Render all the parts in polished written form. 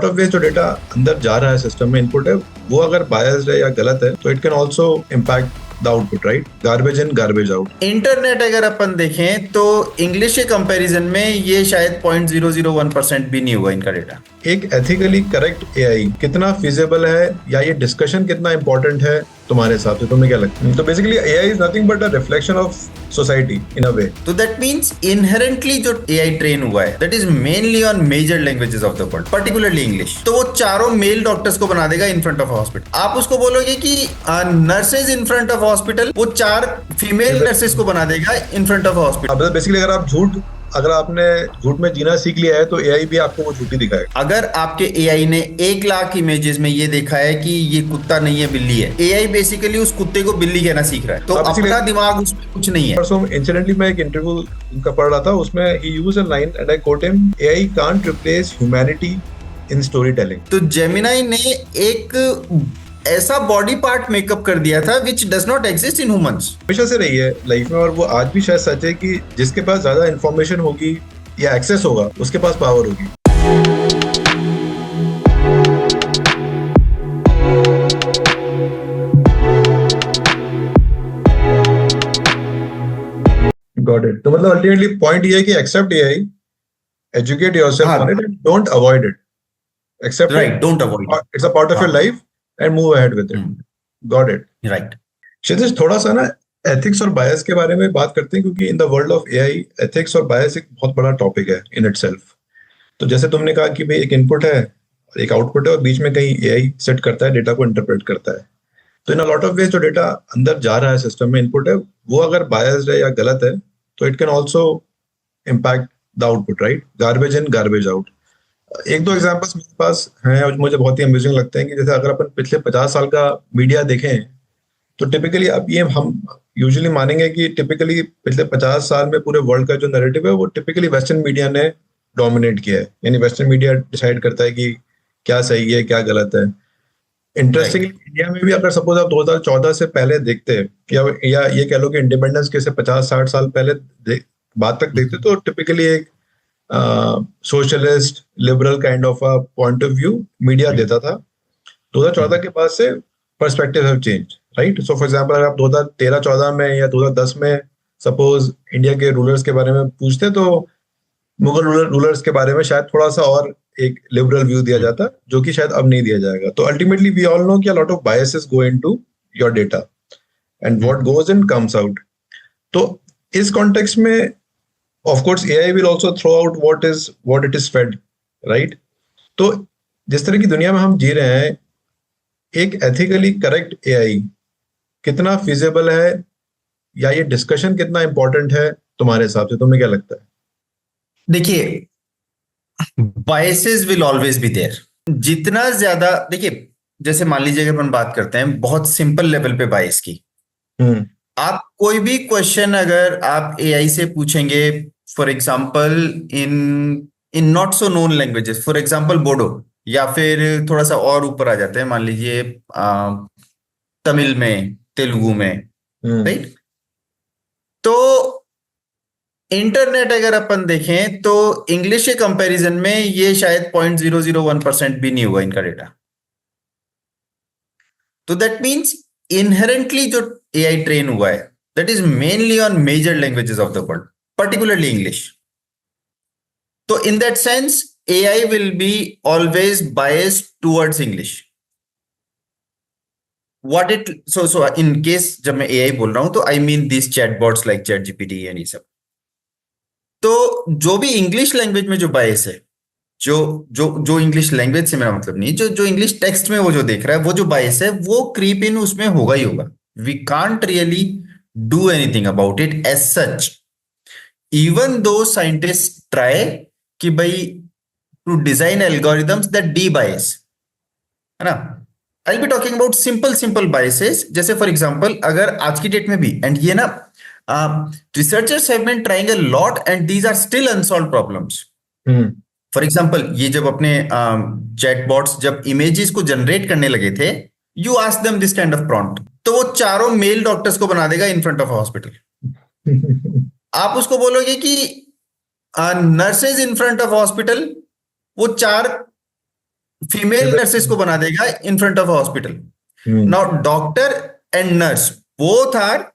Lot of ways जो data अंदर जा रहा है सिस्टम में इनपुट है वो अगर बायस्ड है या गलत है तो it can also impact the output, right? Garbage in garbage out. Internet अगर अपन देखें तो इंग्लिश के कंपैरिजन में ये शायद 0.001% भी नहीं हुआ इनका डेटा। एक एथिकली करेक्ट एआई कितना फिजिबल है या ये डिस्कशन कितना इंपॉर्टेंट है तुम्हारे हिसाब से? तुम्हें क्या लगता है? तो basically AI is nothing but a reflection of society in a way. तो दैट मींस इनहेरेंटली जो एआई ट्रेन हुआ है that is mainly on major languages of the world, particularly English. तो वो चारों मेल डॉक्टर्स को बना देगा इन फ्रंट ऑफ हॉस्पिटल। आप उसको बोलोगे कि nurses in front of hospital, वो 4 फीमेल नर्सेज को बना देगा इन फ्रंट ऑफ हॉस्पिटल। अब बेसिकली अगर आपने झूठ में जीना सीख लिया है तो एआई भी आपको वो झूठी दिखाएगा। अगर आपके एआई ने 1 लाख इमेजेस में ये देखा है कि ये कुत्ता नहीं है बिल्ली है, एआई बेसिकली उस कुत्ते को बिल्ली कहना सीख रहा है। तो अपना दिमाग उसमें कुछ नहीं है। परसों इंसिडेंटली मैं एक इंटरव्यू उनका पढ़ रहा था, उसमें ही used a line and I quote him, AI can't replace humanity in story telling. तो जेमिनाई ने एक ऐसा बॉडी पार्ट मेकअप कर दिया था which does not exist in humans. हमेशा से रही है लाइफ में और वो आज भी शायद सच है कि जिसके पास ज्यादा इंफॉर्मेशन होगी या एक्सेस होगा उसके पास पावर होगी। Got it. तो मतलब अल्टीमेटली पॉइंट ये है कि accept AI, educate yourself on it and don't avoid it. Accept right, don't avoid it, it's a part of your life and move ahead with it. Got it, right. Kshitij थोड़ा सा ना ethics और बायस के बारे में बात करते हैं, क्योंकि in the world of AI ethics और बायस एक बहुत बड़ा टॉपिक है इन इटसेल्फ। तो जैसे तुमने कहा कि भाई एक इनपुट है और एक आउटपुट है और बीच में कहीं एआई सेट करता है, डेटा को इंटरप्रेट करता है। तो in a lot of ways जो डेटा अंदर जा रहा है सिस्टम में इनपुट है वो अगर बायस्ड है या गलत है तो it can also impact the output, right? Garbage in garbage out. एक दो एग्जाम्पल्स मेरे पास हैं और मुझे बहुत ही अमेजिंग लगते हैं कि जैसे अगर अपन पिछले 50 साल का मीडिया देखें तो टिपिकली अब ये हम यूजुअली मानेंगे कि टिपिकली पिछले 50 साल में पूरे वर्ल्ड का जो नैरेटिव है वो टिपिकली वेस्टर्न मीडिया ने डोमिनेट किया है। यानी वेस्टर्न मीडिया डिसाइड करता है कि क्या सही है क्या गलत है। इंटरेस्टिंगली इंडिया में भी अगर सपोज आप 2014 से पहले देखते या ये कह लो कि इंडिपेंडेंस के से 50-60 साल पहले बात तक देखते तो टिपिकली एक socialist liberal kind of a point of view media देता था। 2014 के बाद से perspective have change, right? So for example अगर आप 2013-14 में या 2010 में सपोज इंडिया के रूलर्स के बारे में पूछते तो मुगल रूलर्स के बारे में शायद थोड़ा सा और एक लिबरल व्यू दिया जाता, जो कि शायद अब नहीं दिया जाएगा। तो अल्टीमेटली वी ऑल नो कि a lot of biases go into your data and what goes in comes out. तो इस कॉन्टेक्स्ट में of course AI will also throw out what it is fed, right? तो जिस तरह की दुनिया में हम जी रहे हैं, एक एथिकली करेक्ट एआई कितना फिजिबल है या ये डिस्कशन कितना इंपॉर्टेंट है तुम्हारे हिसाब से? तुम्हें क्या लगता है? देखिए, biases will always be there. जितना ज्यादा देखिए, जैसे मान लीजिए अगर अपन बात करते हैं बहुत सिंपल लेवल पे बायस की, आप कोई भी क्वेश्चन अगर आप एआई से पूछेंगे, for example in not so known languages, for example Bodo, या फिर थोड़ा सा और ऊपर आ जाते हैं, मान लीजिए तमिल में, तेलुगु में, राइट? तो इंटरनेट अगर अपन देखें तो इंग्लिश के कंपैरिजन में ये शायद 0.001% भी नहीं हुआ इनका डेटा। तो दैट मींस इनहेरेंटली जो एआई ट्रेन हुआ है that is mainly on major languages of the world, particularly English. तो in that sense AI will be always biased towards English. So in case जब मैं एआई बोल रहा हूं तो I mean this chatbots like chat GPT and ये सब। तो जो भी इंग्लिश लैंग्वेज में जो बायस है, जो जो जो इंग्लिश लैंग्वेज से मेरा मतलब नहीं, जो जो इंग्लिश टेक्स्ट में वो जो देख रहा है, वो जो बायस है वो क्रीप इन उसमें होगा ही होगा। We can't really do anything about it as such, even though scientist try कि भाई to design algorithms that debias, है ना? I be talking about simple biases. जैसे फॉर एग्जांपल अगर आज की डेट में भी, एंड ये ना researchers have been trying a lot and these are still unsolved problems. For example ये जब अपने चैटबॉट्स जब इमेजेस को जनरेट करने लगे थे, you ask them this kind of prompt, तो वो चारों मेल डॉक्टर्स को बना देगा इन फ्रंट ऑफ हॉस्पिटल। आप उसको बोलोगे कि nurses in front of hospital, वो 4 फीमेल नर्सेस को बना देगा in front of hospital. Now doctor and nurse both are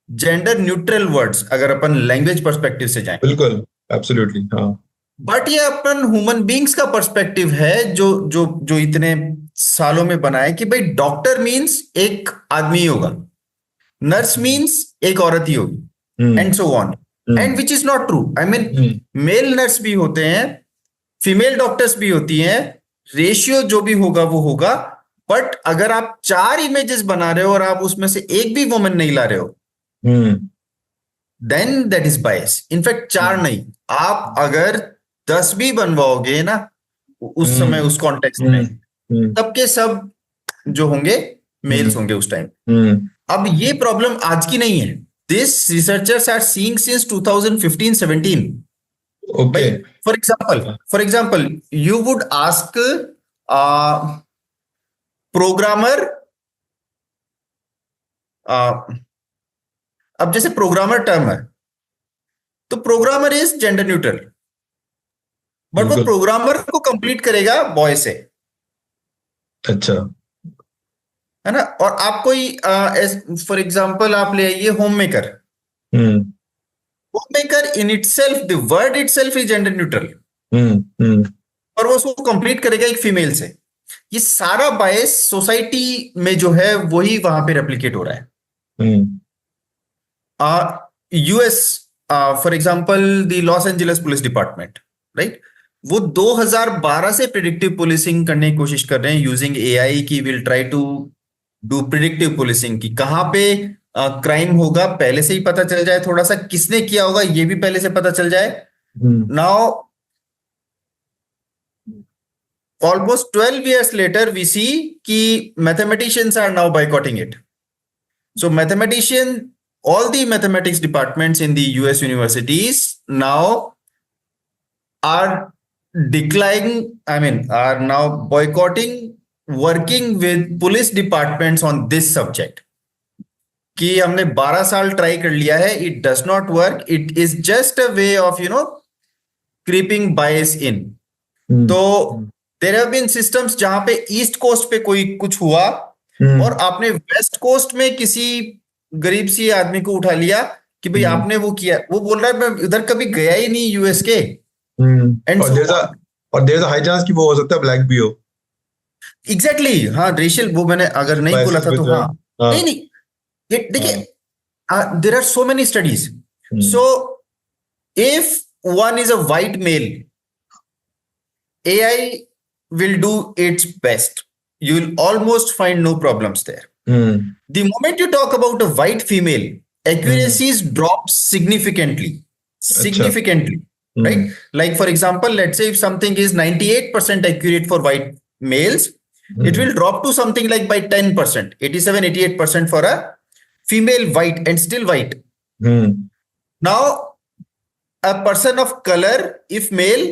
gender neutral words अगर अपन लैंग्वेज पर्सपेक्टिव से जाएं. बिल्कुल, एब्सोल्युटली, हाँ. बट ये अपन ह्यूमन बींग्स का पर्सपेक्टिव है जो जो जो इतने सालों में बना है कि भाई डॉक्टर मीन्स एक आदमी ही होगा, नर्स मीन्स एक औरत ही होगी, and so on. And which is not true. I mean male nurse भी होते हैं, फीमेल डॉक्टर्स भी होती हैं, रेशियो जो भी होगा वो होगा. बट अगर आप 4 इमेजेस बना रहे हो और आप उसमें से एक भी वुमन नहीं ला रहे हो, then that is bias. In fact 4 नहीं, आप अगर 10 भी बनवाओगे ना उस समय उस कॉन्टेक्स्ट में, तब के सब जो होंगे मेल्स होंगे उस टाइम. अब ये प्रॉब्लम आज की नहीं है. This researchers are seeing since 2015-17. Okay. For example you would ask programmer, अब जैसे प्रोग्रामर टर्म है तो programmer is gender neutral, but वो प्रोग्रामर को कंप्लीट करेगा बॉय से. अच्छा. है ना. और आप कोई फॉर एग्जाम्पल आप ले आइए home maker. Home maker in itself, the word itself is gender neutral, और वो उसको कंप्लीट करेगा एक फीमेल से. ये सारा बायस सोसाइटी में जो है वही वहां पे रेप्लिकेट हो रहा है. US for example the Los Angeles police department, right, वो 2012 से प्रिडिक्टिव पुलिसिंग करने की कोशिश कर रहे हैं यूजिंग एआई की. Will try to do predictive policing की कहां पे क्राइम होगा पहले से ही पता चल जाए, थोड़ा सा किसने किया होगा ये भी पहले से पता चल जाए. Now almost 12 years later we see कि mathematicians are now boycotting it. So all the mathematics departments in the US universities now are are now boycotting working with police departments on this subject. कि हमने 12 साल try कर लिया है, it does not work, it is just a way of creeping bias in. तो there have been systems जहां पे east coast पे कोई कुछ हुआ और आपने वेस्ट कोस्ट में किसी गरीब सी आदमी को उठा लिया कि भाई आपने वो किया. वो बोल रहा है मैं उधर कभी गया ही नहीं यूएस के. And there is a high chance कि वो हो सकता है ब्लैक भी हो. एग्जैक्टली. हाँ, रेशियल वो मैंने अगर नहीं बोला था तो हाँ. नहीं देखिए, there are so many studies. So if one is a white male, AI will do its best. You will almost find no problems there. The moment you talk about a white female, accuracies drop significantly. Right? Like for example, let's say if something is 98% accurate for white males, it will drop to something like by 10%, 87-88% for a female white and still white. Now, a person of color, if male,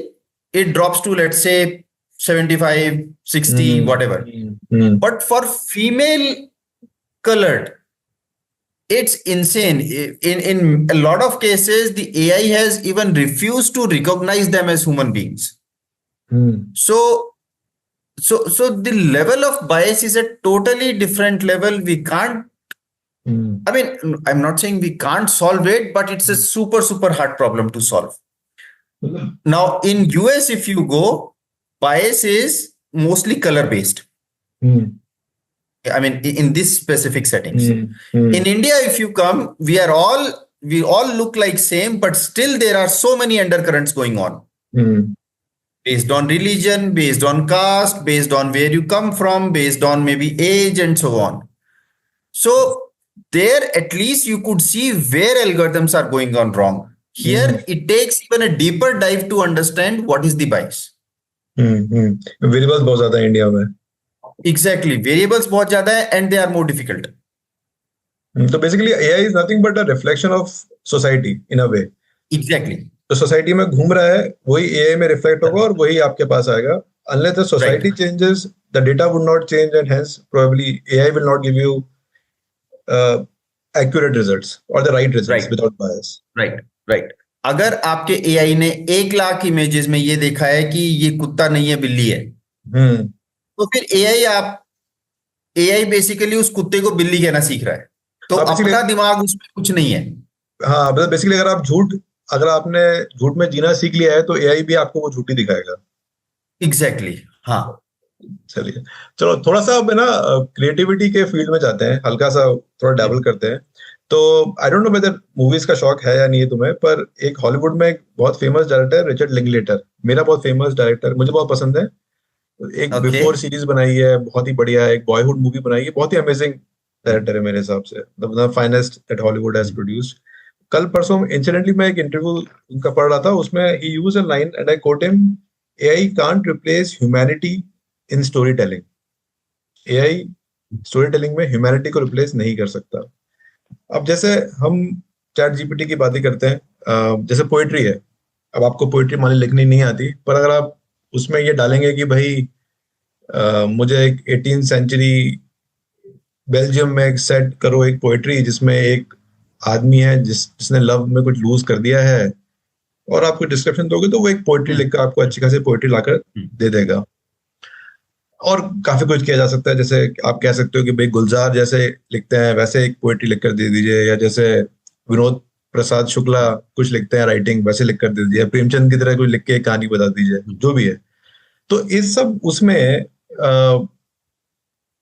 it drops to let's say 75, 60, whatever. But for female colored, it's insane. In a lot of cases, the AI has even refused to recognize them as human beings. So the level of bias is a totally different level. We can't, I mean, I'm not saying we can't solve it, but it's a super, super hard problem to solve. Now, in US, if you go, bias is mostly color based. I mean, in this specific settings. In India, if you come, we all look like same, but still there are so many undercurrents going on. Based on religion, based on caste, based on where you come from, based on maybe age and so on. So there, at least you could see where algorithms are going on wrong. Here, it takes even a deeper dive to understand what is the bias. Variables बहुत ज्यादा है India में. Exactly, variables बहुत ज्यादा है and they are more difficult. So basically, AI is nothing but a reflection of society in a way. Exactly. तो society में घूम रहा है, वही AI में रिफ्लेक्ट होगा और वही आपके पास आएगा. Unless the society changes, the data would not change, and hence probably AI will not give you accurate results or the right results without bias. Right. अगर आपके AI ने 1 लाख इमेजेस में ये देखा है कि ये कुत्ता नहीं है बिल्ली है, तो फिर एआई बेसिकली उस कुत्ते को बिल्ली कहना सीख रहा है, तो हाँ बेसिकली, अपना दिमाग उसमें कुछ नहीं है। हाँ मतलब बेसिकली अगर आपने झूठ में जीना सीख लिया है तो एआई भी आपको वो झूठी दिखाएगा। एग्जैक्टली हाँ। चलिए, चलो थोड़ा सा अब है ना क्रिएटिविटी के फील्ड में जाते हैं, हल्का सा थोड़ा डैबल करते हैं। तो I don't know whether movies का शौक है या नहीं है तुम्हें, पर एक हॉलीवुड में एक बहुत फेमस डायरेक्टर है रिचर्ड लिंकलेटर, मेरा बहुत फेमस डायरेक्टर, मुझे बहुत पसंद है। एक ओके। बिफोर सीरीज बनाई है बहुत ही बढ़िया, एक बॉयहुड मूवी बनाई है, बहुत ही अमेजिंग डायरेक्टर है मेरे हिसाब से, the finest that Hollywood has produced. कल परसों इंसिडेंटली मैं एक इंटरव्यू उनका पढ़ रहा था, उसमें ही use a line and I quote him, AI can't replace humanity in story telling. AI story telling में ह्यूमैनिटी को रिप्लेस नहीं कर सकता। अब जैसे हम चैट जीपीटी की बातें करते हैं, जैसे पोइट्री है, अब आपको पोइट्री मान ली लिखनी नहीं आती, पर अगर आप उसमें ये डालेंगे कि भाई मुझे एक 18th सेंचुरी बेल्जियम में एक सेट करो एक पोइट्री जिसमें एक आदमी है जिसने लव में कुछ लूज कर दिया है, और आपको डिस्क्रिप्शन दोगे तो वो एक पोइट्री हम्म, लिखकर आपको अच्छी खासी पोइट्री लाकर हम्म, दे देगा। और काफी कुछ किया जा सकता है, जैसे आप कह सकते हो कि भाई गुलजार जैसे लिखते हैं वैसे एक पोइट्री लिखकर दे दीजिए, या जैसे विनोद प्रसाद शुक्ला कुछ लिखते हैं राइटिंग वैसे लिखकर दे दीजिए, प्रेमचंद की तरह कुछ लिख के एक कहानी बता दीजिए, हम्म। जो भी है। तो इस सब उसमें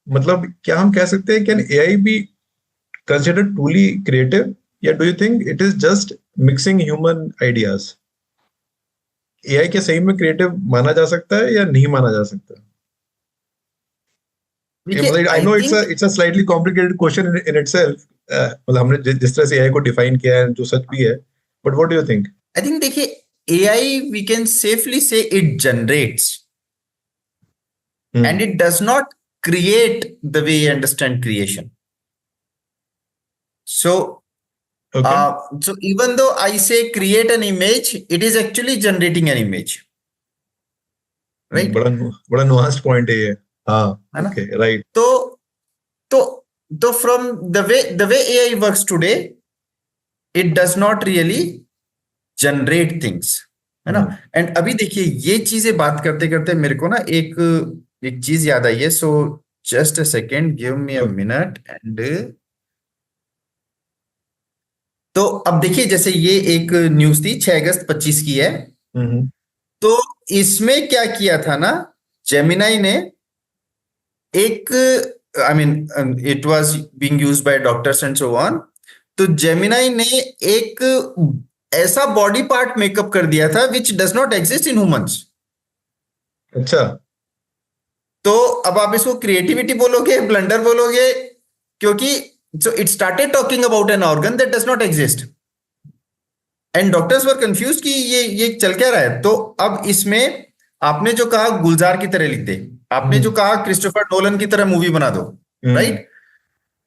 मतलब क्या हम कह सकते हैं, can AI be consider truly creative, या do you think it is just mixing human ideas? AI क्या सही में क्रिएटिव माना जा सकता है या नहीं माना जा सकता? ये देखिए मतलब I I know think, it's a slightly complicated question in itself, मतलब हमने जिस तरह से एआई को डिफाइन किया है जो सच भी है, but what do you think? देखिए एआई वी कैन सेफली से it generates hmm. and it does not create the way you understand creation. So, okay. so even though I say create an image, it is actually generating an image, right? बड़ा बड़ा nuanced point है ये। हाँ। है ना? Okay, right. तो तो तो from the way AI works today, it does not really generate things, है ना? हम्म। एंड अभी देखिए ये चीजें बात करते करते मेरे को ना एक एक चीज याद आई है। So just a second, give me a minute and तो अब देखिए जैसे ये एक न्यूज थी 6 अगस्त 25 की है। हम्म। तो इसमें क्या किया था ना, जेमिनाई ने एक, I mean it was being used by doctors and so on. तो जेमिनाई ने एक ऐसा बॉडी पार्ट मेकअप कर दिया था which does not exist in humans. अच्छा। तो अब आप इसको क्रिएटिविटी बोलोगे, ब्लंडर बोलोगे, क्योंकि so it started talking about an organ that does not exist and doctors were confuse कि ये चल क्या रहा है। तो अब इसमें आपने जो कहा गुलजार की तरह लिख दे, आपने जो हम्म। कहा क्रिस्टोफर नोलन की तरह मूवी बना दो, हम्म। राइट?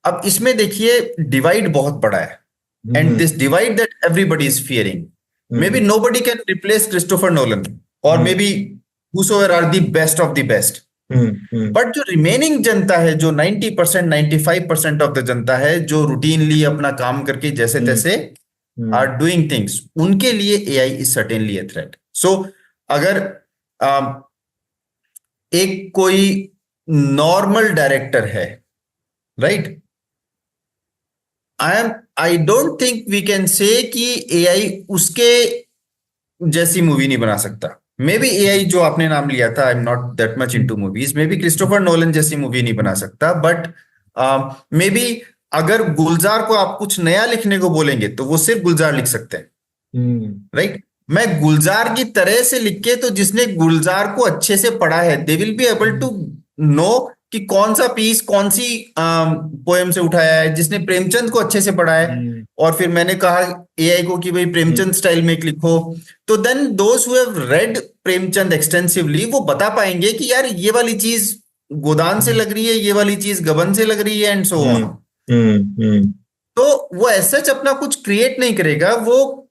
अब इसमें देखिए डिवाइड बहुत बड़ा है and hmm. This divide that everybody is fearing, maybe hmm. Nobody can replace Christopher Nolan और may hmm. Be whosoever are the best of the best। Hmm. But जो रिमेनिंग जनता है, जो 90% 95% ऑफ द जनता है, जो routinely अपना काम करके जैसे हम्म। तैसे आर हम्म। डूइंग थिंग्स, उनके लिए AI is certainly a threat. So अगर एक कोई नॉर्मल डायरेक्टर है, right, I don't think we can say कि एआई उसके जैसी मूवी नहीं बना सकता। मे बी एआई जो आपने नाम लिया था, I am not that much into movies, may be Christopher Nolan जैसी मूवी नहीं बना सकता, बट मे बी अगर गुलजार को आप कुछ नया लिखने को बोलेंगे तो वो सिर्फ गुलजार लिख सकते हैं, हम्म। राइट? मैं गुलजार की तरह से लिख के, तो जिसने गुलजार को अच्छे से पढ़ा है they will be able to know कि कौन सा पीस कौन सी पोएम से उठाया है, जिसने प्रेमचंद को अच्छे से पढ़ा है। हम्म। और फिर मैंने कहा एआई को कि भाई प्रेमचंद स्टाइल में एक लिखो, तो then those who have read Premchand extensively वो बता पाएंगे कि यार ये वाली चीज गोदान से लग रही है, ये वाली चीज गबन से लग रही है एंड सो ऑन। हम्म। तो वो ऐसा अपना कुछ क्रिएट नहीं करेगा, वो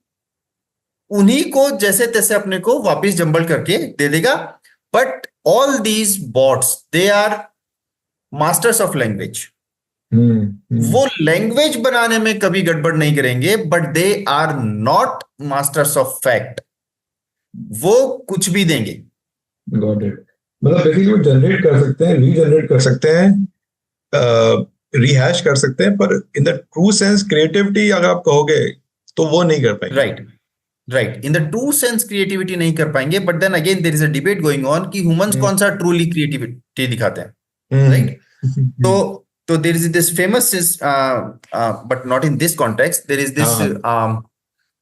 उन्हीं को जैसे तैसे अपने को वापस जंबल करके दे देगा। But all these bots they are masters of language. वो लैंग्वेज बनाने में कभी गड़बड़ नहीं करेंगे, but they are not masters of fact. वो कुछ भी देंगे। Got it. मतलब बेसिकली वो जनरेट कर सकते हैं, रीजनरेट कर सकते हैं, रिहैश कर सकते हैं, पर in the true sense creativity अगर आप कहोगे तो वो नहीं कर पाएंगे। Right, right, in the true sense creativity नहीं कर पाएंगे, but then again there is a debate going on कि ह्यूमंस हम्म कौन सा ट्रूली क्रिएटिविटी दिखाते हैं, हम्म राइट? तो there is this famous but not in this context, there is हाँ दिस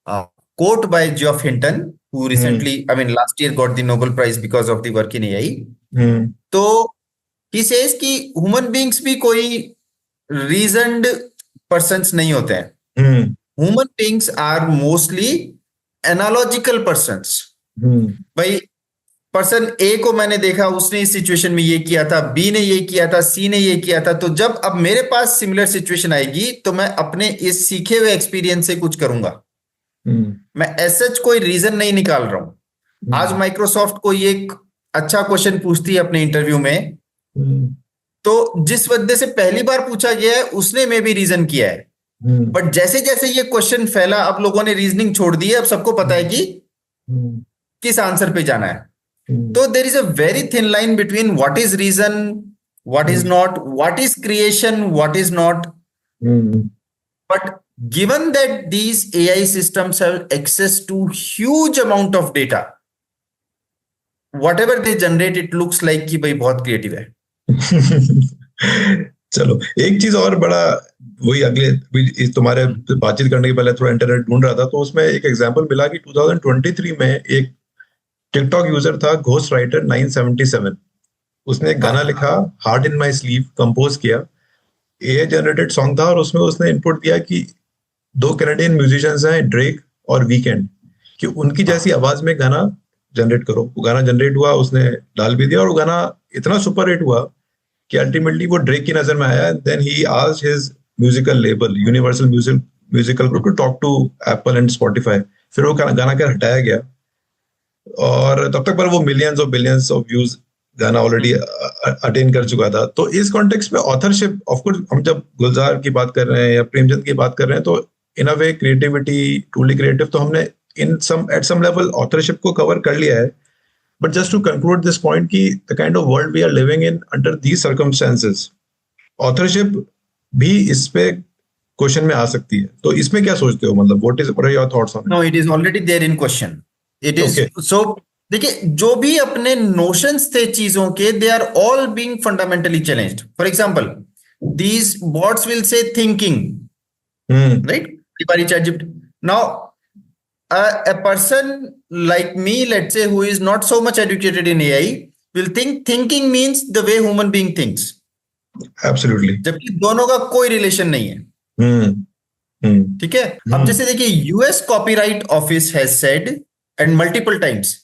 हाँ quote by Geoff Hinton, who hmm recently, I mean, last year got the Nobel Prize because of the work in AI. Hmm तो he says कि human beings भी कोई reasoned persons नहीं होते हैं. Hmm human beings are mostly analogical persons. Hmm भाई, person ए को मैंने देखा, उसने इस सिचुएशन में ये किया था, बी ने ये किया था, सी ने ये किया था, तो जब अब मेरे पास सिमिलर सिचुएशन आएगी तो मैं अपने इस सीखे हुए एक्सपीरियंस से कुछ करूंगा. हम्म मैं एसएच कोई रीजन नहीं निकाल रहा हूं. आज हम्म माइक्रोसॉफ्ट कोई एक अच्छा क्वेश्चन पूछती है अपने इंटरव्यू में, हम्म तो जिस वजह से पहली बार पूछा गया है उसने में भी रीजन किया है, हम्म बट जैसे जैसे ये क्वेश्चन फैला अब लोगों ने रीजनिंग छोड़ दी है, अब सबको पता है कि हम्म किस आंसर पे जाना है. हम्म तो there is a very thin line between what is reason, what is not, what is creation, what is not. Hmm But given that these AI systems have access to huge amount of data, whatever they generate, it looks like कि भाई बहुत creative है. चलो एक चीज और बड़ा, वही अगले तुम्हारे बातचीत करने के पहले थोड़ा इंटरनेट ढूंढ रहा था, तो उसमें एक एग्जांपल मिला कि 2023 में एक टिकटॉक यूजर था घोस्ट राइटर 977. उसने एक गाना हाँ, लिखा, heart in my sleeve, compose किया, एआई जनरेटेड सॉन्ग था, और उसमें उसने इनपुट दिया कि दो कैनेडियन म्यूजिशियंस हैं, ड्रेक और वीकेंड, कि उनकी जैसी हाँ, आवाज में गाना जनरेट करो. वो गाना जनरेट हुआ, उसने डाल भी दिया, और वो गाना इतना सुपर हिट हुआ कि अल्टीमेटली वो ड्रेक की नजर में आया. Then he asked his musical label universal musical group to talk to Apple and Spotify. फिर वो गाना क्या हटाया गया, और तब तक पर वो मिलियंस और बिलियंस ऑफ व्यूज गाना ऑलरेडी अटेन कर चुका था. तो इस कॉन्टेक्स्ट में ऑथरशिप, ऑफ कोर्स हम जब गुलजार की बात कर रहे हैं या प्रेमचंद की बात कर रहे हैं, तो in a way creativity, truly creative, तो हमने in some at some level authorship को कवर कर लिया है. But just to conclude this point कि the kind of world we are living in under these circumstances, authorship भी इस पे क्वेश्चन में आ सकती है. तो इसमें क्या सोचते हो, मतलब what are your thoughts on no, it is already there in question. It it? Is okay. So. देखिए, जो भी अपने नोशंस थे चीजों के, they are all being fundamentally challenged. For example, these bots will say thinking, hmm right? ChatGPT. Now, a person like me, let's say, who is not so much educated in AI, will think thinking means the way human being thinks, absolutely. जबकि दोनों का कोई relation नहीं है. हम्म हम्म ठीक है. अब जैसे देखिए, US copyright office has said and multiple times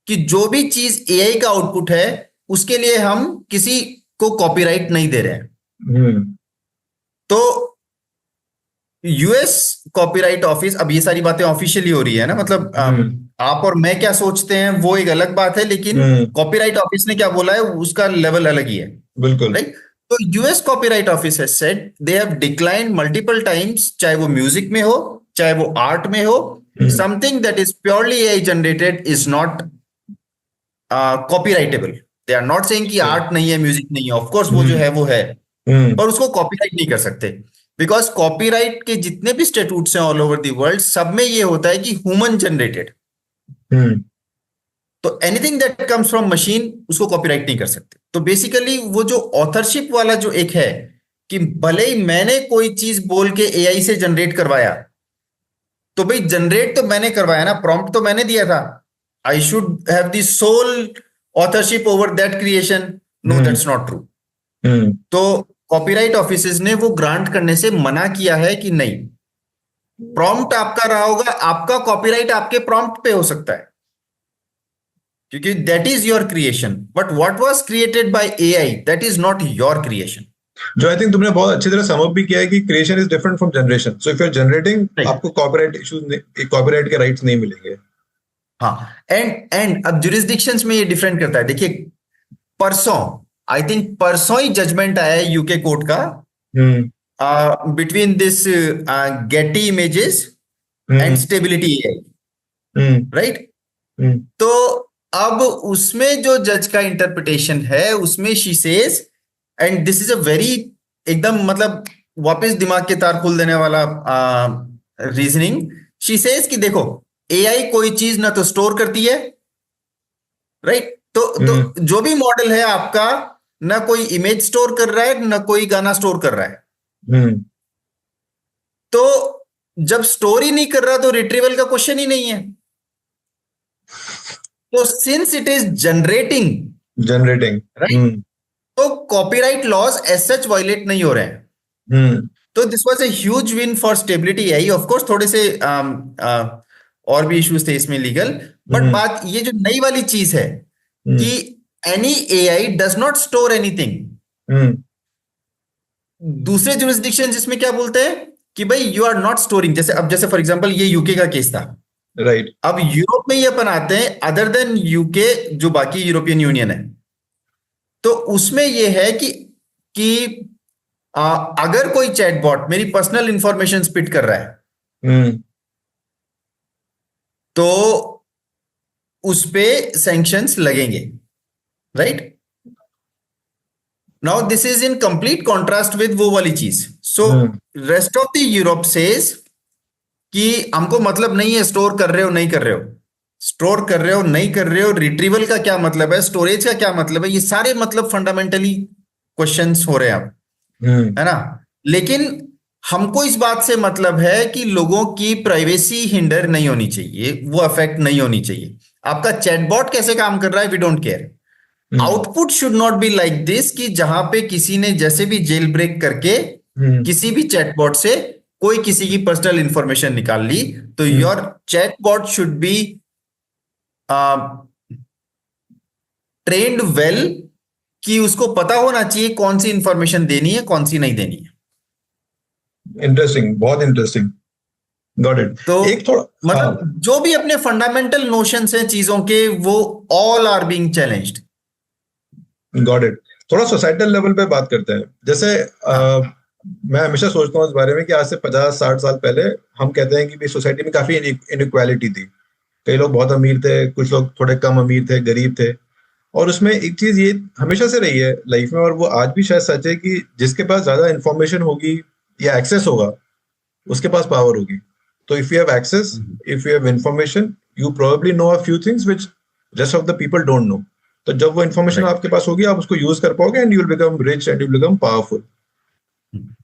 कि जो भी चीज एआई का आउटपुट है उसके लिए हम किसी को कॉपीराइट नहीं दे रहे हैं. हम्म तो यूएस कॉपीराइट ऑफिस, अब ये सारी बातें ऑफिशियली हो रही है ना, मतलब आप और मैं क्या सोचते हैं वो एक अलग बात है, लेकिन कॉपीराइट ऑफिस ने क्या बोला है उसका लेवल अलग ही है. बिल्कुल. राइट. तो US copyright office has said they have declined multiple times, चाहे वो म्यूजिक में हो, चाहे वो आर्ट में हो, something that is purely AI generated is not copyrightable. They are not saying कि आर्ट नहीं है, म्यूजिक नहीं है. ऑफकोर्स वो जो है वो है, पर उसको कॉपीराइट नहीं कर सकते, बिकॉज कॉपीराइट के जितने भी स्टैट्यूट्स हैं ऑल ओवर द वर्ल्ड, सब में ये होता है कि ह्यूमन जनरेटेड. तो anything that comes from machine उसको कॉपीराइट नहीं कर सकते. तो बेसिकली वो जो ऑथरशिप वाला जो एक है कि भले ही मैंने कोई चीज बोल के एआई से जनरेट करवाया, तो भाई जनरेट तो मैंने करवाया ना, प्रॉम्प्ट तो मैंने दिया था, I should have the sole authorship over that creation. No, that's not true. तो कॉपीराइट ऑफिसेज ने वो ग्रांट करने से मना किया है कि नहीं, प्रॉम्प्ट आपका रहा होगा, आपका कॉपीराइट आपके प्रॉम्प्ट पे हो सकता है क्योंकि that is your creation, but what was created by AI that is not your creation. जो आई थिंक तुमने बहुत अच्छी तरह सम अप भी किया है कि creation is different from generation. So if you are generating, आपको कॉपीराइट इश्यूज, कॉपीराइट के राइट्स नहीं मिलेंगे. हाँ, एंड अब जुरिस्डिक्शंस में ये डिफरेंट करता है. देखिए, परसों, आई थिंक परसों ही जजमेंट आया है यूके कोर्ट का between this Getty images and stability AI. Right. तो अब उसमें जो जज का इंटरप्रिटेशन है उसमें she says, and this is a very एकदम मतलब वापस दिमाग के तार खोल देने वाला रीजनिंग। शी सेज कि देखो, एआई कोई चीज ना तो स्टोर करती है, राइट? हम्म तो जो भी मॉडल है आपका, ना कोई इमेज स्टोर कर रहा है ना कोई गाना स्टोर कर रहा है। हम्म तो जब स्टोर ही नहीं कर रहा तो रिट्रीवल का क्वेश्चन ही नहीं है। तो since it is generating, generating. Right, hmm तो copyright laws as such violate नहीं हो रहे हैं। हम्म तो this was a huge win for stability AI. Of course थोड़े से और भी इश्यूज थे इसमें लीगल, बट हम्म बात ये जो नई वाली चीज है कि hmm any AI does not store anything. Hmm दूसरे जुरिस्डिक्शन जिसमें क्या बोलते हैं कि भाई यू आर नॉट स्टोरिंग, जैसे अब जैसे फॉर एग्जांपल ये यूके का केस था। राइट। अब यूरोप में ये अपन आते हैं, अदर देन यूके जो बाकी यूरोपियन यूनियन है, तो उसमें ये है कि अगर कोई चैटबॉट मेरी पर्सनल इंफॉर्मेशन स्पिट कर रहा है हम्म तो उस पे सैंक्शंस लगेंगे, right? Now this is in complete contrast with वो वाली चीज। So hmm rest of the Europe says कि हमको मतलब नहीं है स्टोर कर रहे हो नहीं कर रहे हो, स्टोर कर रहे हो नहीं कर रहे हो, रिट्रीवल का क्या मतलब है, स्टोरेज का क्या मतलब है, ये सारे मतलब फंडामेंटली क्वेश्चंस हो रहे हैं अब, हम्म है ना? लेकिन हमको इस बात से मतलब है कि लोगों की प्राइवेसी हिंडर नहीं होनी चाहिए, वो अफेक्ट नहीं होनी चाहिए। आपका चैटबॉट कैसे काम कर रहा है we don't care. Hmm output should not be like this कि जहां पे किसी ने जैसे भी जेल ब्रेक करके हम्म किसी भी चैटबॉट से कोई किसी की पर्सनल इंफॉर्मेशन निकाल ली, तो hmm your chatbot should be trained well कि उसको पता होना चाहिए कौन सी इंफॉर्मेशन देनी है कौन सी नहीं देनी है। इंटरेस्टिंग, बहुत इंटरेस्टिंग। Got it. तो एक थोड़ा, हाँ, मतलब जो भी अपने फंडामेंटल नोशंस हैं चीजों के, वो all are being challenged. Got it. थोड़ा सोसाइटल लेवल पे बात करते हैं। जैसे हाँ। मैं हमेशा सोचता हूँ इस बारे में कि आज से 50-60 साल पहले हम कहते हैं कि भाई सोसाइटी में काफी इनइक्वालिटी थी। कई लोग बहुत अमीर थे, कुछ लोग थोड़े कम अमीर थे, गरीब थे। और उसमें एक चीज ये हमेशा से रही है लाइफ में, और वो आज भी शायद सच है, कि जिसके पास ज्यादा इंफॉर्मेशन होगी या एक्सेस होगा, उसके पास पावर होगी। तो if you have access, if you have information, you probably know a few things which rest of the people don't know. तो जब वो इंफॉर्मेशन राइट। आपके पास होगी, आप उसको यूज कर पाओगे, and you will become rich and you will become powerful.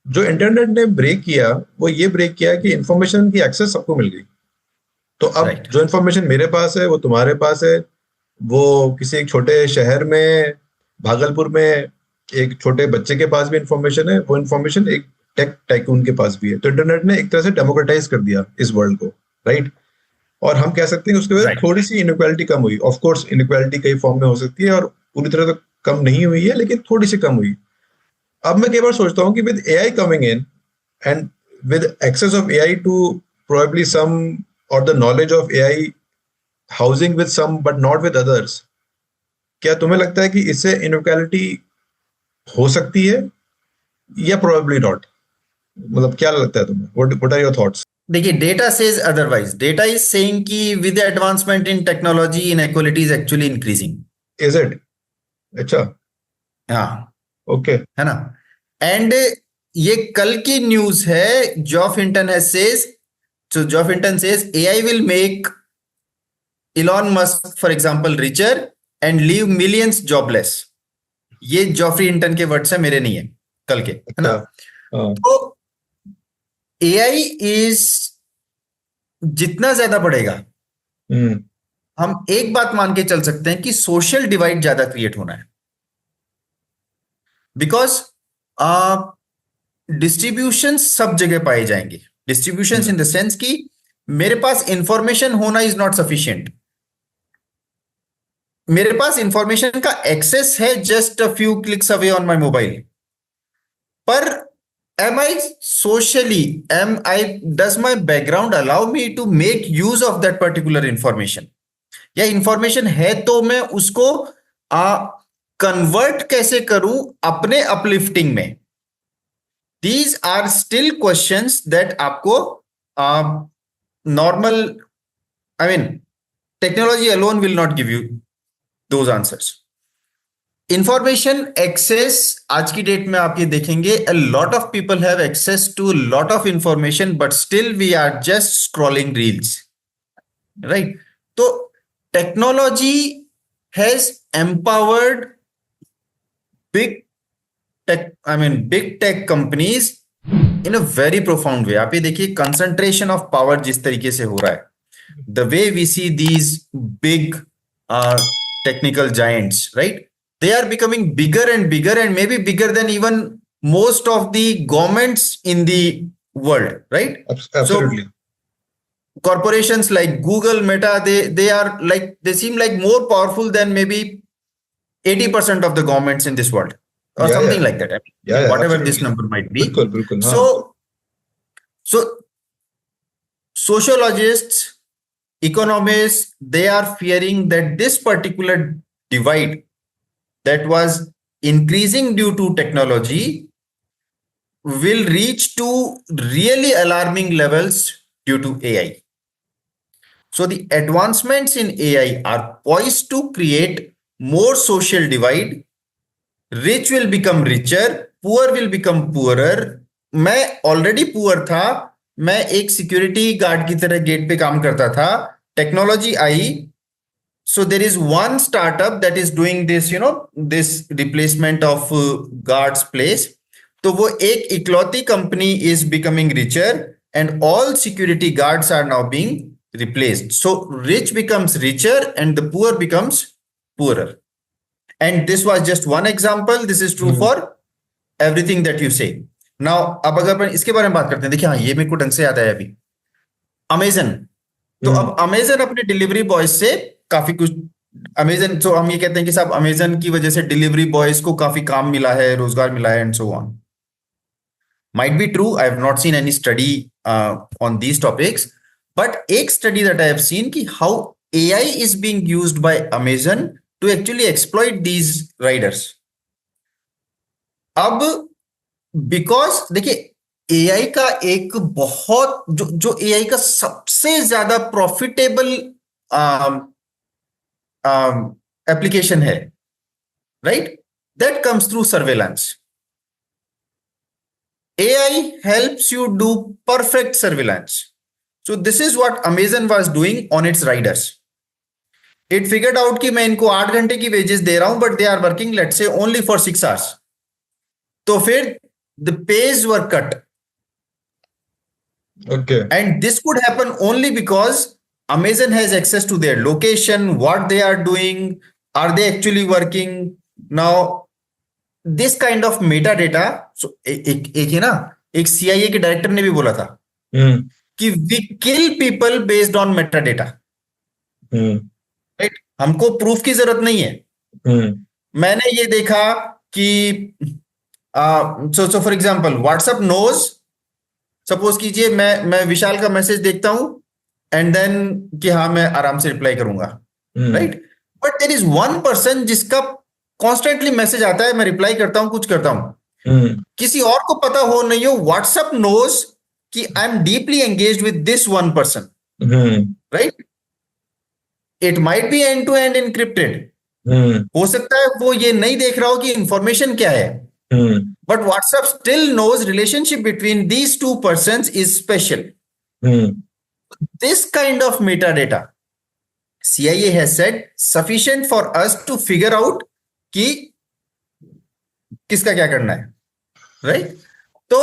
जो इंटरनेट ने ब्रेक किया, वो ये ब्रेक किया कि इंफॉर्मेशन की एक्सेस सबको मिल गई। तो अब राइट। जो इंफॉर्मेशन मेरे पास है वो तुम्हारे पास है, वो किसी एक छोटे शहर में, भागलपुर में एक छोटे बच्चे के पास भी इंफॉर्मेशन है, वो इंफॉर्मेशन एक टेक टाइकून के पास भी है। तो इंटरनेट ने एक तरह से डेमोक्रेटाइज कर दिया इस वर्ल्ड को, राइट। और हम कह सकते हैं कि उसकी वजह से राइट। थोड़ी सी इनइक्वालिटी कम हुई। ऑफ कोर्स इनइक्वालिटी कई फॉर्म में हो सकती है, और पूरी तरह तो कम नहीं हुई है, लेकिन थोड़ी सी कम हुई। अब मैं कई बार सोचता हूँ कि with AI coming in, and with access of AI to probably some, और the knowledge of AI housing with some but not with others, क्या तुम्हें लगता है कि इससे इनइक्वालिटी हो सकती है, या प्रोबेबली नॉट? मतलब क्या लगता है तुम्हें? What are your thoughts? देखिए, data says otherwise. Data is saying कि with advancement in technology inequality is actually increasing. Is it? अच्छा। हाँ, ओके। है ना? एंड ये कल की न्यूज है। जॉफ Hinton has says, so Geoff Hinton says AI will make Elon Musk, for example, richer and leave millions jobless. ये Joffrey Hinton के वर्ड्स है, मेरे नहीं है, कल के, है ना? अच्छा। हाँ। तो एआई इज जितना ज्यादा बढ़ेगा, हम्म हम एक बात मान के चल सकते हैं कि सोशल डिवाइड ज्यादा क्रिएट होना है। बिकॉज डिस्ट्रीब्यूशन सब जगह पाए जाएंगे। डिस्ट्रीब्यूशन इन द सेंस कि मेरे पास इंफॉर्मेशन होना इज नॉट सफिशिएंट। मेरे पास इंफॉर्मेशन का एक्सेस है just a few clicks away on my mobile, पर am I socially, am I does my background allow me to make use of that particular information? या information है तो मैं उसको कन्वर्ट कैसे करूं अपने अपलिफ्टिंग में? These are still questions that आपको normal, I mean technology alone will not give you those answers. Information access, आज की डेट में आप ये देखेंगे, a lot of people have access to a lot of information, but still we are just scrolling reels, right? तो technology has empowered big big tech companies in a very profound way. आप ये देखिए concentration of power जिस तरीके से हो रहा है, the way we see these big technical giants, right? They are becoming bigger and bigger, and maybe bigger than even most of the governments in the world, right? Absolutely. So corporations like Google, Meta, they seem like more powerful than maybe 80% of the governments in this world, or something like that. Whatever this number might be. बिल्कुल, So sociologists, economists, they are fearing that this particular divide that was increasing due to technology will reach to really alarming levels due to AI. So the advancements in AI are poised to create more social divide. Rich will become richer, poor will become poorer. मैं already poor था, मैं एक security guard की तरह gate पे काम करता था, technology I, so there is one startup that is doing this, this replacement of guards place. तो वो एक इकलौती company is becoming richer, and all security guards are now being replaced. So rich becomes richer and the poor becomes poorer. And this was just one example. This is true for everything that you say. Now, अब अगर अपन इसके बारे में बात करते हैं, देखिए हाँ, ये मेरे को ढंग से याद आया अभी, अमेजन. तो अब अमेजन अपने डिलीवरी बॉयज से काफी कुछ, अमेजन, तो हम ये कहते हैं कि साहब अमेजन की वजह से डिलीवरी बॉयज को काफी काम मिला है, रोजगार मिला है, and so on. Might be true. I have not seen any study on these topics, but एक study that I have seen कि how AI is being used by Amazon to actually exploit these riders. अब because देखिए AI का एक बहुत जो AI का सबसे ज्यादा प्रॉफिटेबल एप्लीकेशन है, right, that comes through surveillance. AI helps you do perfect surveillance. So this is what Amazon was doing on its riders. It figured out कि मैं इनको 8 घंटे की wages दे रहा हूं, but they are working, let's say, only for 6 hours. तो फिर the pays were cut. Okay. And this could happen only because Amazon has access to their location, what they are doing, are they actually working? Now, this kind of metadata, so एक है ना, एक CIA के director ने भी बोला था कि we kill people based on metadata. Right? हमको प्रूफ की जरूरत नहीं है. मैंने ये देखा कि so for example, WhatsApp knows, suppose कीजिए मैं विशाल का मैसेज देखता हूं एंड देन कि हाँ मैं आराम से रिप्लाई करूंगा, right, but there is one person जिसका कॉन्स्टेंटली मैसेज आता है, मैं रिप्लाई करता हूं, कुछ करता हूं, किसी और को पता हो नहीं हो, व्हाट्सएप नोज कि I am deeply engaged with this one person, right. It might be end to end encrypted, हो सकता है वो ये नहीं देख रहा हो कि इंफॉर्मेशन क्या है, but WhatsApp still knows relationship between these two persons is special. This kind of metadata, CIA has said, sufficient for us to figure out कि किसका क्या करना है, right? तो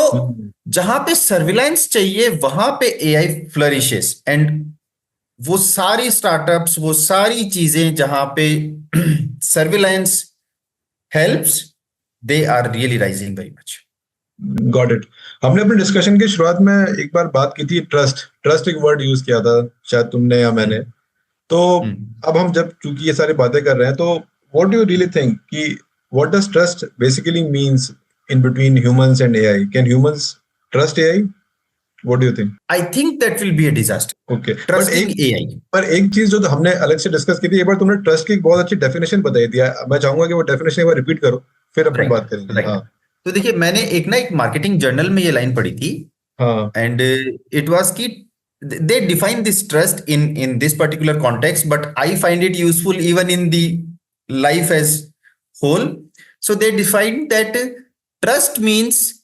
जहां पे सर्विलांस चाहिए वहां पे AI flourishes, and वो सारी स्टार्टअप्स, वो सारी चीजें जहां पे surveillance helps, they are really rising very much. Got it. हमने अपने डिस्कशन की शुरुआत में एक बार बात की थी, ट्रस्ट एक वर्ड यूज किया था, शायद तुमने या मैंने. तो अब हम जब चूंकि ये सारी बातें कर रहे हैं, तो what do you really think कि what does trust basically means in between humans and AI? Can humans trust AI? What do you think? I think that will be a disaster. Okay, Trusting AI. पर एक चीज जो हमने अलग से discuss की थी, एक बार तुमने ट्रस्ट की एक बहुत अच्छी डेफिनेशन बताई थी, मैं चाहूंगा कि वो डेफिनेशन एक बार रिपीट करो, फिर अपन बात करेंगे. Right. हाँ. तो देखिए मैंने एक मार्केटिंग जर्नल में ये लाइन पढ़ी थी, हाँ. एंड इट वाज कि they define this trust in this particular context, but I find it useful even in the life as whole. So they defined that trust means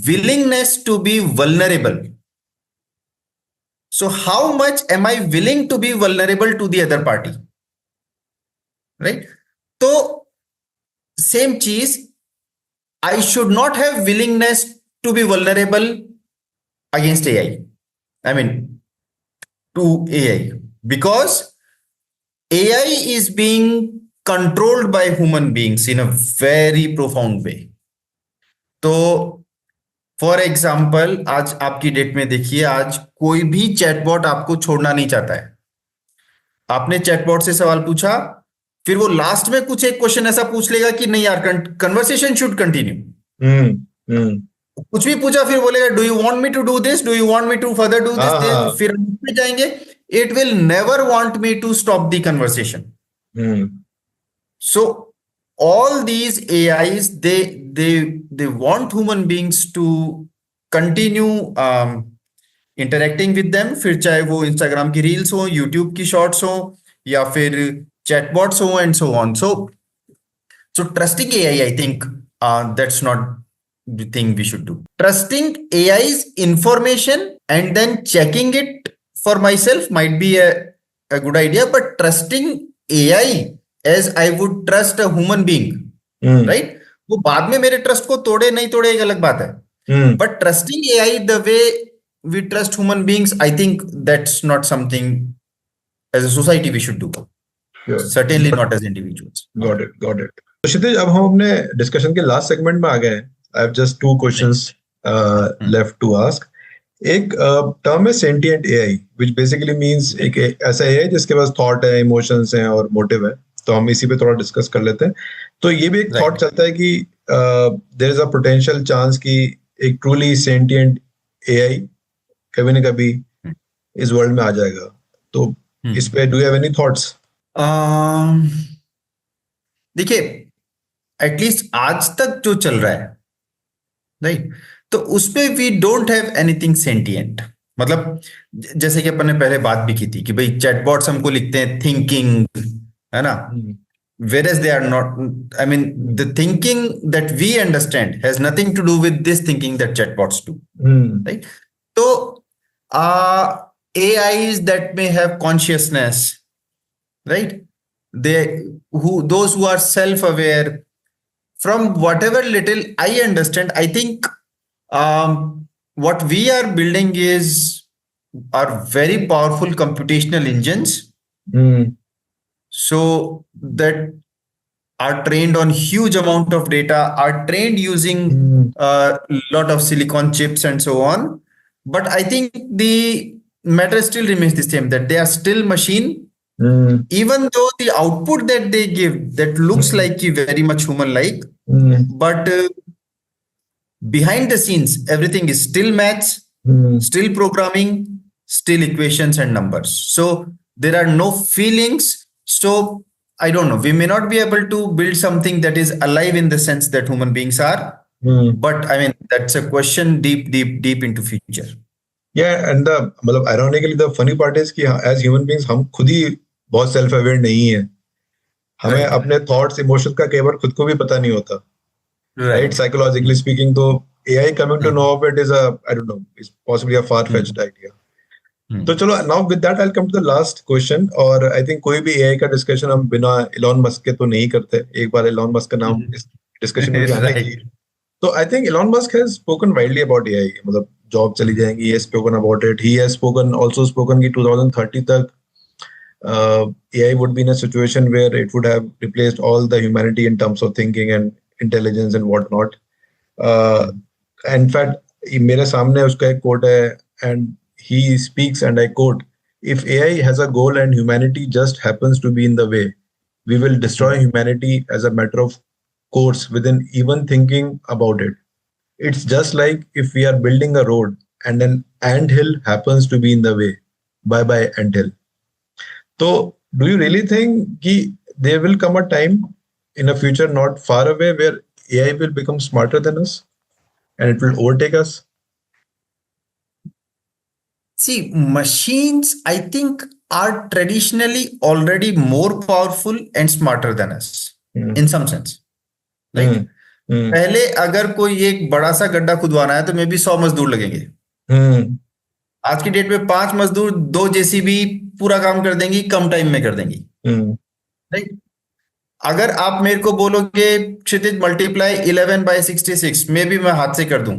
willingness to be vulnerable. So how much am I willing to be vulnerable to the other party, right? So same cheese, I should not have willingness to be vulnerable against AI. I mean, to AI, because AI is being controlled by human beings in a very profound way. तो for example आज आपकी date में देखिए, आज कोई भी chatbot आपको छोड़ना नहीं चाहता है. आपने चैटबॉट से सवाल पूछा, फिर वो लास्ट में कुछ एक क्वेश्चन ऐसा पूछ लेगा कि नहीं यार, कन्वर्सेशन शुड कंटिन्यू. कुछ भी पूछा फिर बोलेगा do you want me to do this, do you want me to further do this, फिर हम जाएंगे. It will never want me to stop the conversation. So all these AIs, they want human beings to continue interacting with them. फिर चाहे वो Instagram की reels हो, YouTube की shorts हो, या फिर chatbots हो, and so on. So trusting AI, I think that's not the thing we should do. Trusting AI's information and then checking it for myself might be a good idea, but trusting AI as I would trust a human being, right? वो बाद में मेरे trust को तोड़े नहीं तोड़े एक अलग बात है. But trusting AI the way we trust human beings, I think that's not something as a society we should do. Sure. Certainly not as individuals. Got it. तो क्षितिज, अब हम अपने डिस्कशन के लास्ट सेगमेंट में आ गए हैं. I have just two questions left to ask. एक term है sentient AI, which basically means एक ऐसा AI जिसके पास थॉट है, इमोशंस हैं और मोटिव है. तो हम इसी पे थोड़ा डिस्कस कर लेते हैं. तो ये भी एक थॉट चलता है कि there is a potential chance कि एक ट्रूली सेंटिएंट AI कभी ना कभी इस वर्ल्ड में आ जाएगा. तो इस पे do you have any thoughts? देखिए, एटलीस्ट आज तक जो चल रहा है, राइट, तो उस पे we don't have anything sentient. मतलब जैसे कि अपन ने पहले बात भी की थी कि भाई चैटबॉट्स हमको लिखते हैं थिंकिंग, है ना, whereas they are not. I mean, the thinking that we understand has nothing to do with this thinking that chatbots do, right? So AIs that may have consciousness, right, those who are self-aware, from whatever little I understand, I think what we are building are very powerful computational engines. So that are trained on huge amount of data, are trained using a lot of silicon chips and so on. But I think the matter still remains the same, that they are still machine. Even though the output that they give, that looks like very much human-like, but behind the scenes, everything is still maths, still programming, still equations and numbers. So there are no feelings. So I don't know, we may not be able to build something that is alive in the sense that human beings are, but I mean, that's a question deep into future. Yeah, and मतलब ironically the funny part is कि as human beings हम खुद ही बहुत self aware नहीं है. हमें अपने thoughts, emotions का कई बार खुद को भी पता नहीं होता, right? Psychologically speaking, तो AI coming to know of it is I don't know, is possibly a far-fetched idea. तो चलो, now with that I'll come to the last question. और I think कोई भी AI का डिस्कशन हम बिना Elon Musk के तो नहीं करते. एक बार Elon Musk का नाम इस डिस्कशन में आने की. तो I think Elon Musk has spoken widely about AI. मतलब जॉब चली जाएंगी, he has spoken about it. He has also spoken कि 2030 तक AI would be in a situation where it would have replaced all the humanity in terms of thinking and intelligence and whatnot. In fact, मेरे सामने उसका एक quote है, and he speaks, and I quote, "If AI has a goal and humanity just happens to be in the way, we will destroy humanity as a matter of course within even thinking about it. It's just like if we are building a road and an anthill happens to be in the way. Bye-bye anthill." So, do you really think that there will come a time in a future not far away where AI will become smarter than us and it will overtake us? See, machines, I think are traditionally already more powerful and smarter than us in some sense. Right? पहले अगर कोई एक बड़ा सा गड्ढा खुदवाना है तो may be 100 मजदूर लगेंगे। आज की डेट में 5 मजदूर 2 जेसीबी पूरा काम कर देंगी, कम टाइम में कर देंगी। राइट? अगर आप मेरे को बोलोगे क्षितिज मल्टीप्लाई 11/66, मे बी मैं हाथ से कर दूं।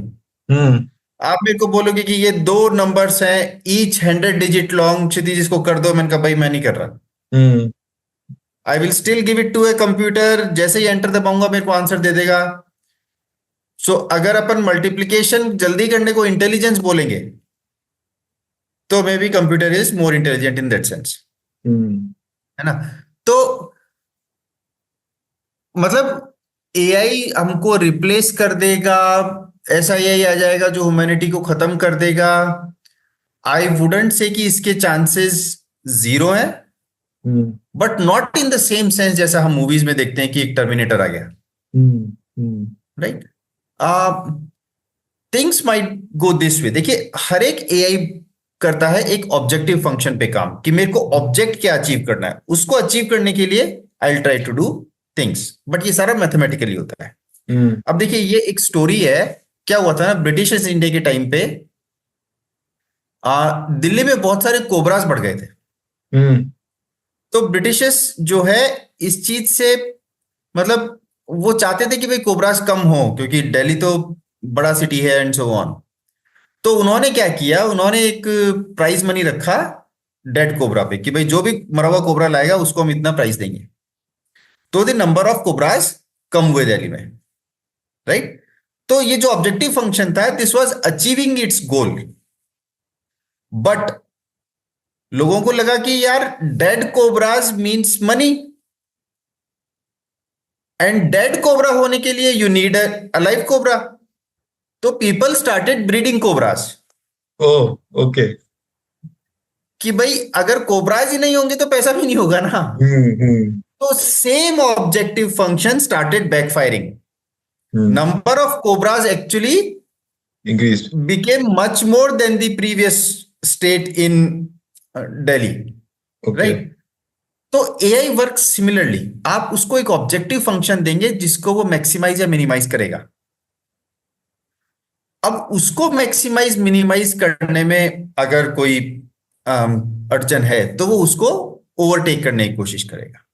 आप मेरे को बोलोगे कि ये 2 नंबर्स हैं, ईच 100 डिजिट लॉन्ग, क्षितिज इसको कर दो, मैंने कहा भाई मैं नहीं कर रहा। I will still give it to a computer, जैसे ही एंटर दबाऊंगा मेरे को आंसर दे देगा। सो अगर अपन मल्टीप्लिकेशन जल्दी करने को इंटेलिजेंस बोलेंगे तो may be computer is more intelligent in that sense, है ना? तो मतलब एआई हमको रिप्लेस कर देगा, ऐसा एआई आ जाएगा जो ह्यूमैनिटी को खत्म कर देगा, आई वुडंट से कि इसके चांसेस 0 है, but not in the same sense जैसा हम मूवीज में देखते हैं कि एक टर्मिनेटर आ गया। Right? Things might go this way. देखिए, हर एक एआई करता है एक ऑब्जेक्टिव फंक्शन पे काम, कि मेरे को ऑब्जेक्ट क्या अचीव करना है, उसको अचीव करने के लिए I will try to do things, but ये सारा मैथमेटिकली होता है। अब देखिए, ये एक स्टोरी है, क्या हुआ था ना, ब्रिटिश ईस्ट इंडिया के टाइम पे दिल्ली में बहुत सारे कोबरास बढ़ गए थे। तो ब्रिटिशर्स जो है इस चीज से, मतलब वो चाहते थे कि भाई कोबरास कम हो, क्योंकि दिल्ली तो बड़ा सिटी है एंड सो ऑन। तो उन्होंने क्या किया, उन्होंने एक प्राइज मनी रखा डेड कोबरा पे, कि भाई जो भी मरा हुआ कोबरा लाएगा उसको हम इतना प्राइस देंगे। तो द नंबर ऑफ कोबरास कम हुए दिल्ली में। राइट? तो ये जो ऑब्जेक्टिव फंक्शन था, this was achieving it's goal, but लोगों को लगा कि यार dead cobras means money, and dead cobra होने के लिए you need a live cobra. तो पीपल स्टार्टेड ब्रीडिंग कोबरास। ओह, ओके। कि भाई अगर कोबराज ही नहीं होंगे तो पैसा भी नहीं होगा ना। तो same objective function started backfiring. Number of cobras actually increased, became much more than the previous state in Delhi. okay. Right? तो AI वर्क सिमिलरली, आप उसको एक ऑब्जेक्टिव फंक्शन देंगे जिसको वो मैक्सिमाइज या मिनिमाइज करेगा। अब उसको मैक्सिमाइज मिनिमाइज करने में अगर कोई अड़चन है तो वो उसको ओवरटेक करने की कोशिश करेगा।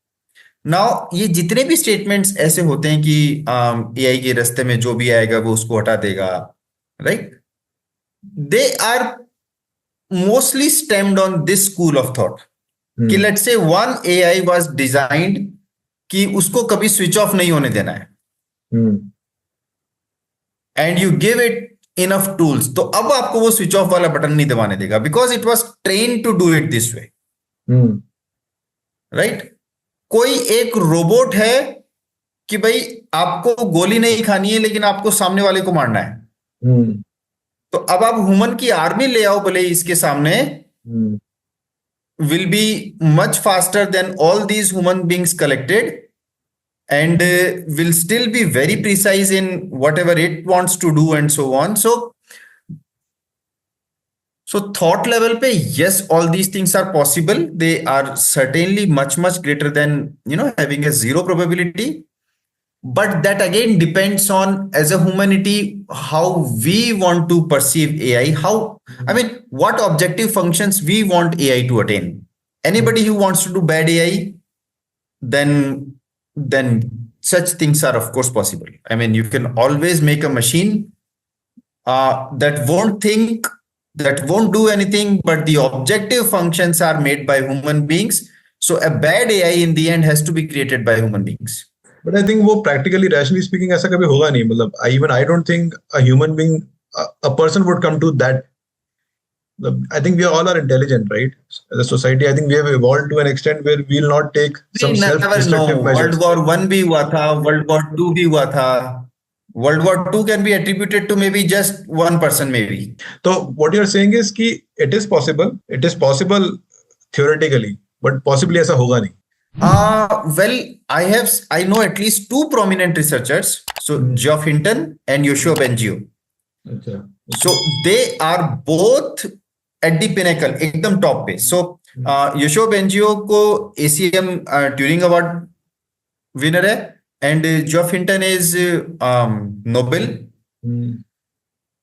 नाउ ये जितने भी स्टेटमेंट्स ऐसे होते हैं कि एआई के रास्ते में जो भी आएगा वो उसको हटा देगा, right, they are mostly stemmed on this school of thought कि let's say one AI was designed कि उसको कभी स्विच ऑफ नहीं होने देना है, and you give it enough tools, तो अब आपको वो स्विच ऑफ वाला बटन नहीं दबाने देगा, because it was train to do it this way. Right? कोई एक रोबोट है कि भाई आपको गोली नहीं खानी है लेकिन आपको सामने वाले को मारना है, तो अब आप ह्यूमन की आर्मी ले आओ भले इसके सामने, will be much faster than all these human beings collected, and will still be very precise in whatever it wants to do and so on. So thought level pe, yes, all these things are possible. They are certainly much greater than, having a 0 probability. But that again depends on, as a humanity, how we want to perceive AI, what objective functions we want AI to attain. Anybody who wants to do bad AI, then such things are of course possible. You can always make a machine that won't think, that won't do anything, but the objective functions are made by human beings. So a bad AI in the end has to be created by human beings. But I think वो practically, rationally speaking, ऐसा कभी होगा नहीं। मतलब I don't think a human being, a person would come to that. I think we all are intelligent, right? As a society, I think we have evolved to an extent where we'll not take some self-destructive measures. World War I भी हुआ था, World War II भी हुआ था. World War II can be attributed to maybe just one person, maybe. So what you're saying is कि it is possible theoretically, but possibly ऐसा होगा नहीं। Well, I know at least 2 prominent researchers, so Geoff Hinton and Yoshua Bengio. Okay. So they are both at the pinnacle, एकदम top पे. So Yoshua Bengio को ACM Turing award winner है, and Geoff Hinton is Nobel,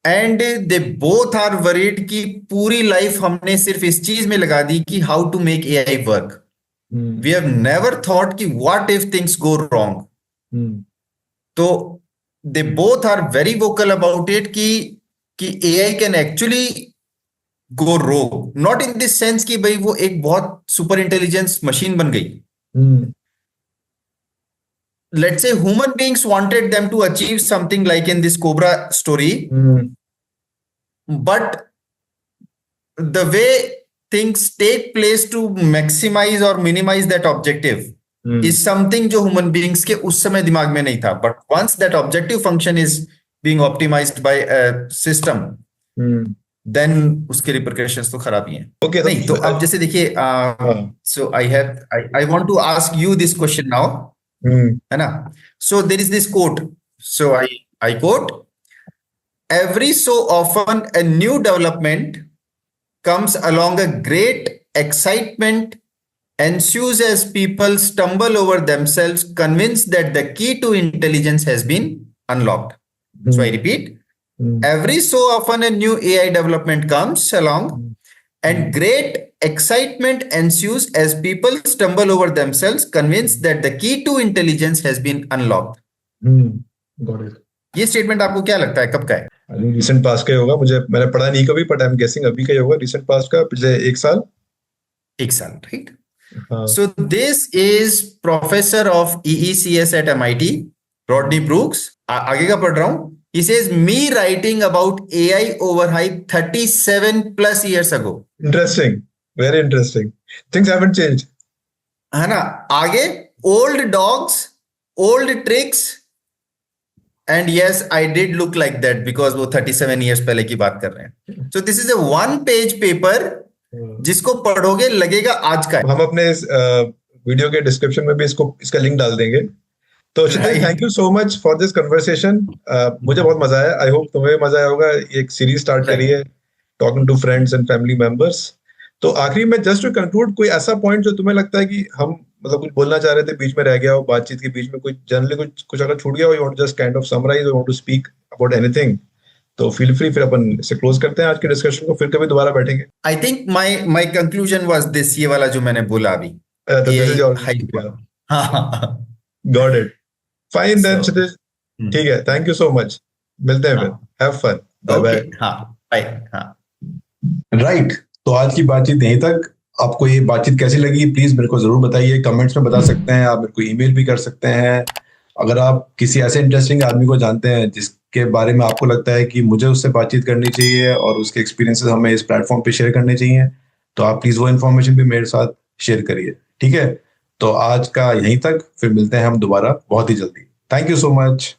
and they both are worried कि पूरी life हमने सिर्फ इस चीज में लगा दी कि how to make AI work. We have never thought कि what if things go wrong. तो they both are very vocal about it कि AI can actually go rogue, not in this sense कि भाई वो एक बहुत सुपर इंटेलिजेंस मशीन बन गई. Let's say human beings wanted them to achieve something like in this Cobra story, but the way things take place to maximize or minimize that objective is something जो human beings के उस समय दिमाग में नहीं था. But once that objective function is being optimized by a system, then उसके repercussions तो खराब ही हैं. Okay, नहीं तो अब जैसे देखिए, so I want to ask you this question now. है ना? So there is this quote. So I quote, every so often a new development comes along, a great excitement ensues as people stumble over themselves, convinced that the key to intelligence has been unlocked. So I repeat, every so often a new AI development comes along, and great excitement ensues as people stumble over themselves, convinced that the key to intelligence has been unlocked. Got it. ये statement आपको क्या लगता है, कब का है? I think recent past का ही होगा, मैंने पढ़ा नहीं कभी, बट आई एम गेसिंग अभी का ही होगा. रिसेंट पास्ट का, पिछले 1 साल. Right. So this is professor of EECS at MIT, Rodney Brooks. आगे का पढ़ रहा हूं. He says, me writing about AI overhype 37 plus years ago. Interesting. Very interesting. Things haven't changed. है ना? आगे, old dogs, old tricks, and yes, I did look like that because वो 37 years पहले की बात कर रहे हैं. So this is a 1-page paper जिसको पढ़ोगे लगेगा आज का है. हम अपने इस वीडियो के डिस्क्रिप्शन में भी इसका लिंक डाल देंगे. तो Kshitij, thank you so much for this conversation. मुझे बहुत मजा आया. आई होप तुम्हें मजा आया होगा. एक सीरीज स्टार्ट करी है, talking to friends and family members. तो आखिरी में जस्ट टू कंक्लूड, कोई ऐसा पॉइंट जो तुम्हें लगता है कि हम मतलब कुछ बोलना चाह रहे थे, बीच में रह गया हो, बातचीत के बीच में कोई जनरली कुछ अगर छूट गया हो, you want just kind of summarise, you want to speak about anything, तो फील फ्री. फिर अपन इसे क्लोज करते हैं आज के डिस्कशन को, फिर कभी दोबारा बैठेंगे. I think my conclusion was this, ये वाला जो मैंने बोला अभी. Got it. Fine then Kshitij, ठीक है. Thank you so much. मिलते हैं फिर. Have fun. Bye bye. Bye. Right. तो आज की बातचीत यहीं तक. आपको ये बातचीत कैसी लगी प्लीज मेरे को जरूर बताइए. कमेंट्स में बता सकते हैं, आप मेरे को ईमेल भी कर सकते हैं. अगर आप किसी ऐसे इंटरेस्टिंग आदमी को जानते हैं जिसके बारे में आपको लगता है कि मुझे उससे बातचीत करनी चाहिए और उसके एक्सपीरियंसेस हमें इस प्लेटफॉर्म पे शेयर करने चाहिए, तो आप प्लीज वो इन्फॉर्मेशन भी मेरे साथ शेयर करिए. ठीक है. तो आज का यहीं तक. फिर मिलते हैं हम दोबारा बहुत ही जल्दी. Thank you so much.